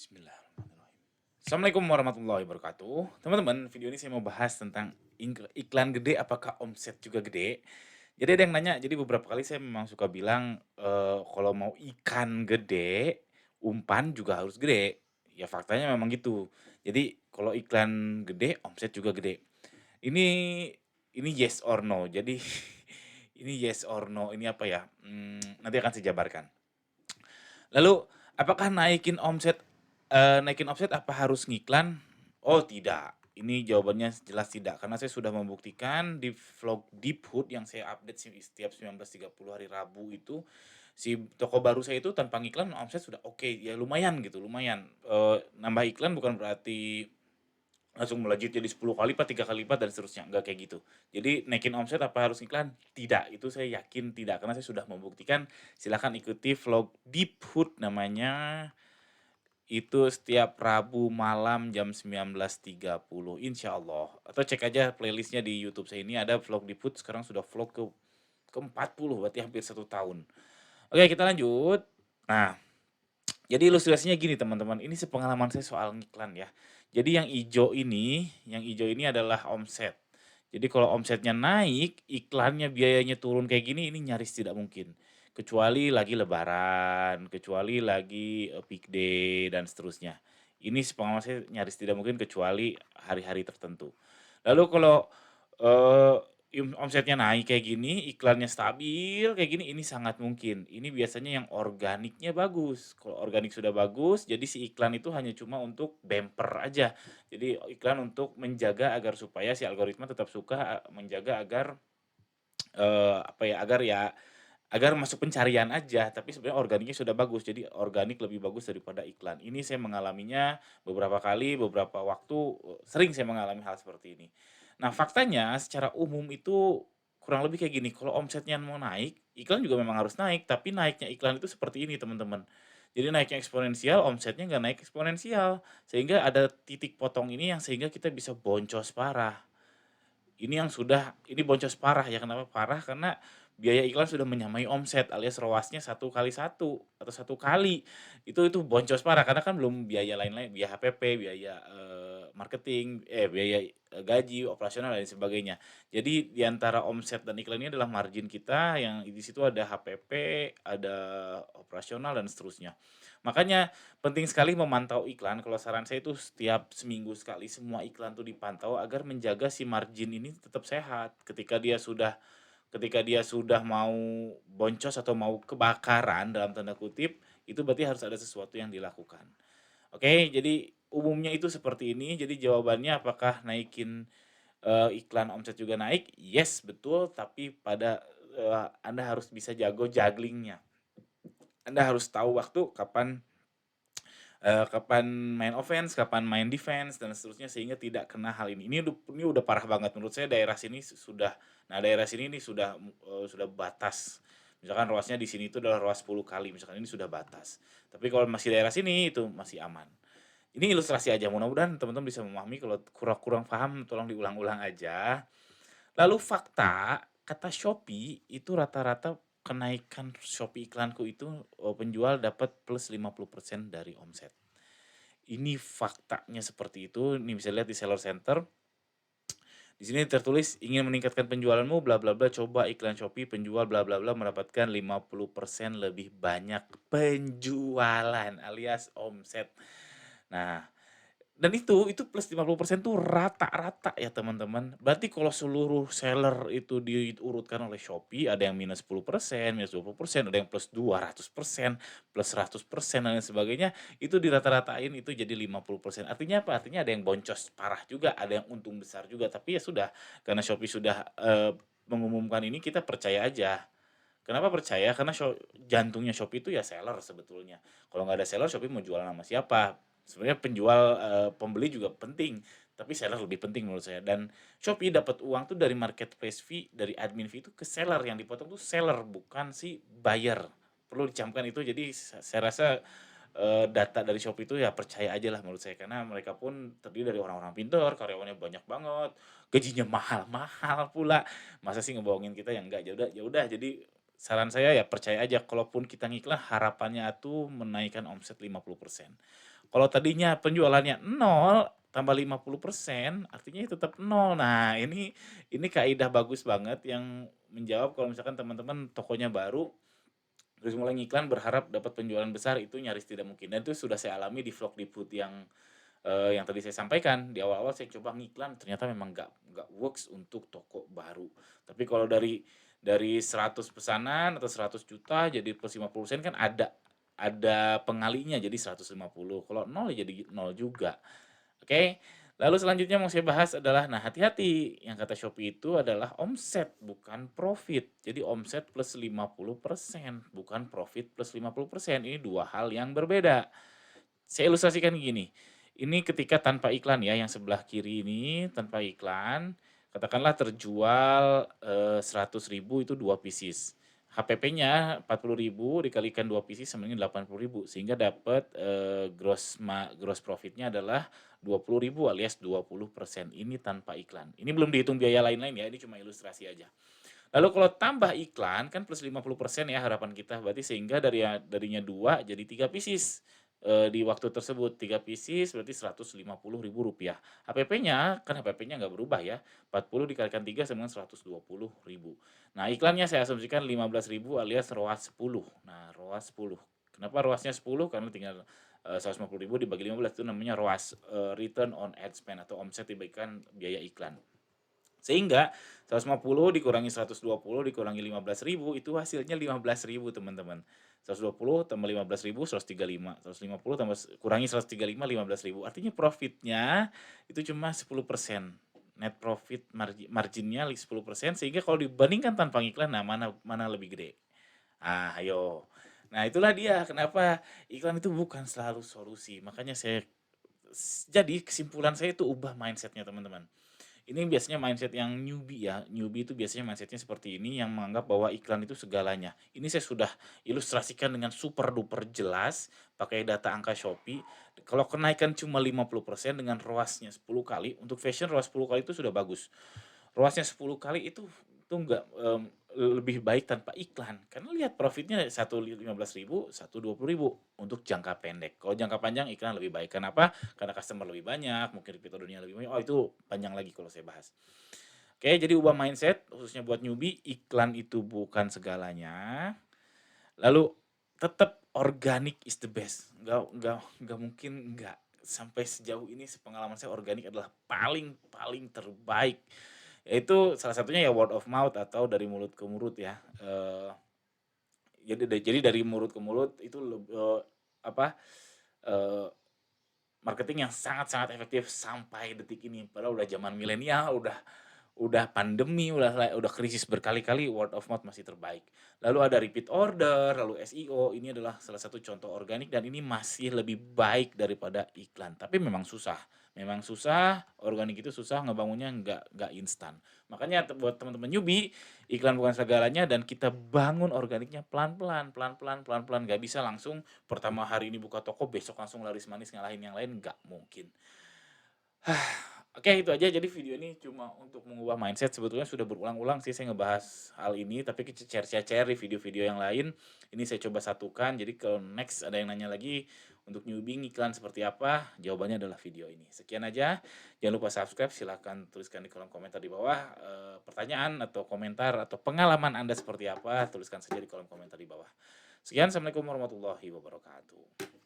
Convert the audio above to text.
Bismillahirrahmanirrahim. Assalamualaikum warahmatullahi wabarakatuh. Teman-teman, video ini saya mau bahas tentang iklan gede apakah omset juga gede? Jadi ada yang nanya, jadi beberapa kali saya memang suka bilang, kalau mau ikan gede, umpan juga harus gede. Ya faktanya memang gitu. Jadi kalau iklan gede, omset juga gede. Ini ini yes or no. Jadi ini yes or no, ini apa ya, nanti akan saya jabarkan. Lalu, apakah naikin omset apa harus ngiklan? Oh tidak, ini jawabannya jelas tidak, karena saya sudah membuktikan di vlog Deep Hood yang saya update setiap 19.30 hari Rabu itu, si toko baru saya itu tanpa ngiklan omset sudah oke, ya lumayan gitu, lumayan. Nambah iklan bukan berarti langsung melejit jadi 10 kali lipat, 3 kali lipat dan seterusnya, enggak kayak gitu. Jadi naikin omset apa harus iklan? Tidak, itu saya yakin tidak, karena saya sudah membuktikan. Silahkan ikuti vlog Deep Hood namanya, itu setiap Rabu malam jam 19.30 Allah. Atau cek aja playlistnya di YouTube saya ini ada vlog Deep Hood, sekarang sudah vlog ke-40, berarti hampir 1 tahun. Oke, kita lanjut. Nah, jadi ilustrasinya gini teman-teman, ini sepengalaman saya soal ngiklan ya. Jadi yang ijo ini adalah omset. Jadi kalau omsetnya naik, iklannya biayanya turun kayak gini, ini nyaris tidak mungkin. Kecuali lagi lebaran, kecuali lagi peak day dan seterusnya. Ini sepengalaman saya nyaris tidak mungkin kecuali hari-hari tertentu. Lalu kalau, eee, omsetnya naik kayak gini, iklannya stabil kayak gini, ini sangat mungkin. Ini biasanya yang organiknya bagus. Kalau organik sudah bagus, jadi si iklan itu hanya cuma untuk bumper aja. Jadi iklan untuk menjaga agar supaya si algoritma tetap suka, menjaga agar, apa ya, agar masuk pencarian aja, tapi sebenarnya organiknya sudah bagus, jadi organik lebih bagus daripada iklan. Ini saya mengalaminya beberapa kali, beberapa waktu, sering saya mengalami hal seperti ini. Nah, faktanya secara umum itu kurang lebih kayak gini, kalau omsetnya mau naik, iklan juga memang harus naik, tapi naiknya iklan itu seperti ini, teman-teman. Jadi naiknya eksponensial, omsetnya nggak naik eksponensial, sehingga ada titik potong ini yang sehingga kita bisa boncos parah. Ini boncos parah ya, kenapa parah? Karena biaya iklan sudah menyamai omset alias ROAS-nya 1 kali 1 atau 1 kali. Itu boncos parah karena kan belum biaya lain-lain, biaya HPP, biaya, marketing, biaya, gaji, operasional dan sebagainya. Jadi di antara omset dan iklan ini adalah margin kita yang di situ ada HPP, ada operasional dan seterusnya. Makanya penting sekali memantau iklan, kalau saran saya itu setiap seminggu sekali semua iklan tuh dipantau agar menjaga si margin ini tetap sehat. Ketika dia sudah mau boncos atau mau "kebakaran" dalam tanda kutip, itu berarti harus ada sesuatu yang dilakukan. Oke, jadi umumnya itu seperti ini. Jadi jawabannya apakah naikin, iklan omset juga naik? Yes, betul, tapi Anda harus bisa jago jugglingnya. Anda harus tahu waktu kapan main offense, kapan main defense dan seterusnya sehingga tidak kena hal ini. Ini udah parah banget menurut saya daerah sini daerah sini ini sudah batas. Misalkan ROAS-nya di sini itu adalah ROAS 10 kali, misalkan ini sudah batas. Tapi kalau masih daerah sini itu masih aman. Ini ilustrasi aja, mudah-mudahan teman-teman bisa memahami, kalau kurang-kurang paham tolong diulang-ulang aja. Lalu fakta, kata Shopee itu rata-rata kenaikan Shopee iklanku itu, penjual dapat plus 50% dari omset. Ini faktanya seperti itu, ini bisa lihat di seller center. Di sini tertulis, "Ingin meningkatkan penjualanmu bla bla bla, coba iklan Shopee penjual bla bla bla mendapatkan 50% lebih banyak penjualan," alias omset. Nah, dan itu plus 50% tuh rata-rata ya teman-teman. Berarti kalau seluruh seller itu diurutkan oleh Shopee, ada yang minus 10%, minus 20%, ada yang plus 200%, plus 100% dan lain sebagainya, itu dirata-ratain itu jadi 50%. Artinya apa? Artinya ada yang boncos parah juga, ada yang untung besar juga. Tapi ya sudah, karena Shopee sudah, mengumumkan ini, kita percaya aja. Kenapa percaya? Karena jantungnya Shopee itu ya seller sebetulnya. Kalau nggak ada seller, Shopee mau jualan sama siapa? Sebenarnya pembeli juga penting, tapi seller lebih penting menurut saya. Dan Shopee dapat uang tuh dari marketplace fee, dari admin fee itu ke seller, yang dipotong tuh seller bukan si buyer. Perlu dicamkan itu. Jadi saya rasa data dari Shopee itu ya percaya aja lah menurut saya, karena mereka pun terdiri dari orang-orang pintar, karyawannya banyak banget, gajinya mahal-mahal pula. Masa sih ngebohongin kita, yang enggak, ya udah, jadi saran saya ya percaya aja kalaupun kita ngiklan harapannya tuh menaikkan omset 50%. Kalau tadinya penjualannya nol tambah 50% artinya ya tetap nol. Nah, ini kaidah bagus banget yang menjawab kalau misalkan teman-teman tokonya baru, terus mulai ngiklan berharap dapat penjualan besar itu nyaris tidak mungkin dan itu sudah saya alami di vlog di Food yang tadi saya sampaikan. Di awal-awal saya coba ngiklan ternyata memang nggak works untuk toko baru. Tapi kalau dari 100 pesanan atau 100 juta jadi plus 50% kan ada pengalinya jadi 150. Kalau nol ya jadi nol juga. Oke. Lalu selanjutnya mau saya bahas adalah nah hati-hati yang kata Shopee itu adalah omset bukan profit. Jadi omset plus 50% bukan profit plus 50%. Ini dua hal yang berbeda. Saya ilustrasikan gini, ini ketika tanpa iklan ya, yang sebelah kiri ini tanpa iklan, katakanlah terjual, 100.000 itu 2 pieces. HPP-nya 40.000 dikalikan 2 pieces sama dengan 80.000 sehingga dapat, gross profit-nya adalah 20.000 alias 20%. Ini tanpa iklan. Ini belum dihitung biaya lain-lain ya, ini cuma ilustrasi aja. Lalu kalau tambah iklan kan plus 50% ya harapan kita, berarti sehingga darinya 2 jadi 3 pieces, di waktu tersebut. 3 pieces berarti Rp150.000. HPP-nya, kan HPP-nya nggak berubah ya, 40 dikalikan 3 sama dengan 120.000. Nah iklannya saya asumsikan 15.000 alias ROAS 10. Nah ROAS 10. Kenapa ROAS-nya 10? Karena tinggal, 150.000 dibagi 15 itu namanya ROAS, return on ad spend atau omset diberikan biaya iklan. Sehingga 150 dikurangi 120 dikurangi 15.000 itu hasilnya 15.000 teman-teman. 120 tambah 15.000 135, 150 tambah kurangi 135 15.000. Artinya profitnya itu cuma 10%. Net profit marginnya 10% sehingga kalau dibandingkan tanpa iklan nah mana lebih gede. Ah, ayo. Nah, itulah dia kenapa iklan itu bukan selalu solusi. Makanya jadi kesimpulan saya itu ubah mindsetnya teman-teman. Ini biasanya mindset yang newbie ya, newbie itu biasanya mindsetnya seperti ini yang menganggap bahwa iklan itu segalanya. Ini saya sudah ilustrasikan dengan super duper jelas pakai data angka Shopee. Kalau kenaikan cuma 50% dengan ROAS-nya 10 kali, untuk fashion ROAS 10 kali itu sudah bagus. ROAS-nya 10 kali itu enggak, lebih baik tanpa iklan. Karena lihat profitnya satu 15.000, satu 20.000 untuk jangka pendek. Kalau jangka panjang iklan lebih baik. Kenapa? Karena customer lebih banyak, mungkin repeat order-nya lebih banyak. Oh, itu panjang lagi kalau saya bahas. Oke, jadi ubah mindset khususnya buat newbie, iklan itu bukan segalanya. Lalu tetap organic is the best. Nggak mungkin nggak. Sampai sejauh ini sepengalaman saya organik adalah paling paling terbaik. Yaitu salah satunya ya word of mouth atau dari mulut ke mulut ya. Jadi dari mulut ke mulut itu apa, eee, marketing yang sangat-sangat efektif sampai detik ini. Padahal udah zaman milenial, udah pandemi, udah krisis berkali-kali, word of mouth masih terbaik. Lalu ada repeat order, lalu SEO, ini adalah salah satu contoh organik dan ini masih lebih baik daripada iklan. Tapi memang susah, organik itu susah ngebangunnya nggak instan. Makanya buat teman-teman newbie, iklan bukan segalanya dan kita bangun organiknya pelan-pelan, pelan-pelan, pelan-pelan. Nggak bisa langsung pertama hari ini buka toko, besok langsung laris manis ngalahin yang lain, nggak mungkin. Oke itu aja jadi video ini cuma untuk mengubah mindset sebetulnya sudah berulang-ulang sih saya ngebahas hal ini tapi share di video-video yang lain, ini saya coba satukan jadi kalau next ada yang nanya lagi untuk newbie iklan seperti apa jawabannya adalah video ini. Sekian aja, jangan lupa subscribe silahkan tuliskan di kolom komentar di bawah, pertanyaan atau komentar atau pengalaman Anda seperti apa tuliskan saja di kolom komentar di bawah. Sekian assalamualaikum warahmatullahi wabarakatuh.